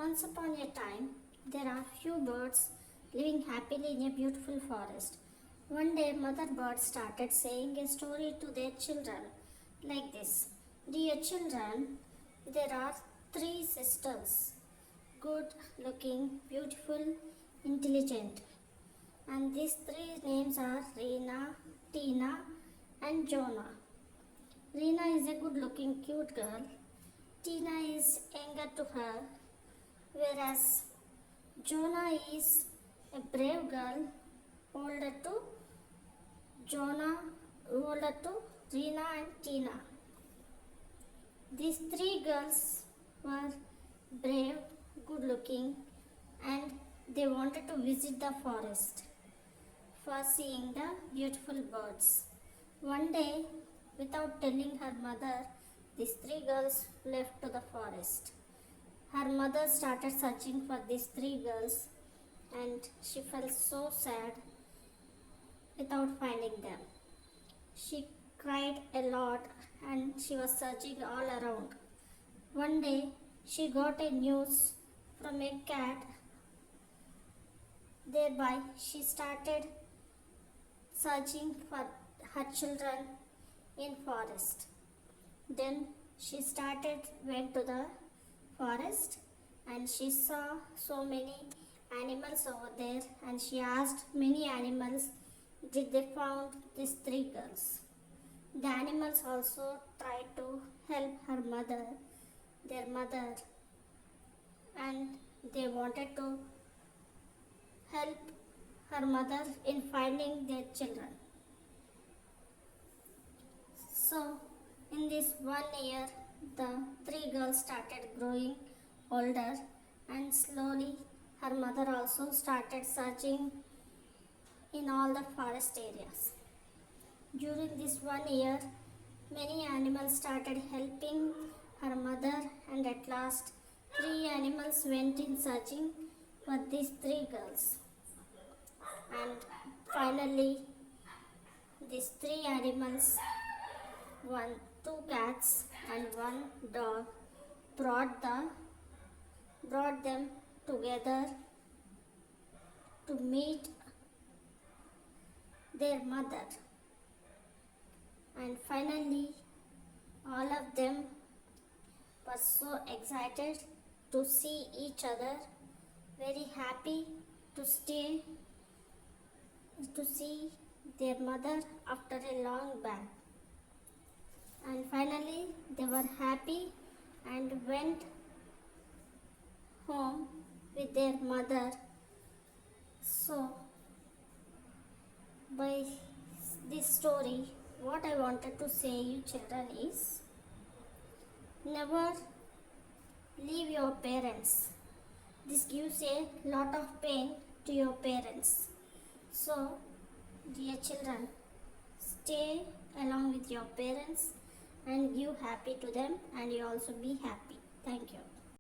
Once upon a time, there are few birds living happily in a beautiful forest. One day, Mother Bird started saying a story to their children like this. Dear children, there are three sisters, good looking, beautiful, intelligent. And these three names are Reena, Tina, and Jonah. Reena is a good looking, cute girl. Tina is younger to her, whereas Jonah is a brave girl, older to Jonah, older to Reena and Tina. These three girls were brave, good looking, and they wanted to visit the forest for seeing the beautiful birds. One day, without telling her mother, these three girls left to the forest. Her mother started searching for these three girls and she felt so sad without finding them. She cried a lot and she was searching all around. One day she got a news from a cat. Thereby she started searching for her children in forest. Then she went to the forest and she saw so many animals over there and she asked many animals did they found these three girls. The animals also tried to help their mother, and they wanted to help her mother in finding their children. So in this 1 year, the three girls started growing older and slowly her mother also started searching in all the forest areas. During this 1 year, many animals started helping her mother and at last 3 animals went in searching for these three girls. And finally, these 3 animals, two cats and one dog, brought them together to meet their mother. And finally, all of them were so excited to see each other, very happy to see their mother after a long back. And finally, they were happy and went home with their mother. So, by this story, what I wanted to say you children is, never leave your parents. This gives a lot of pain to your parents. So, dear children, stay along with your parents and give happy to them and you also be happy. Thank you.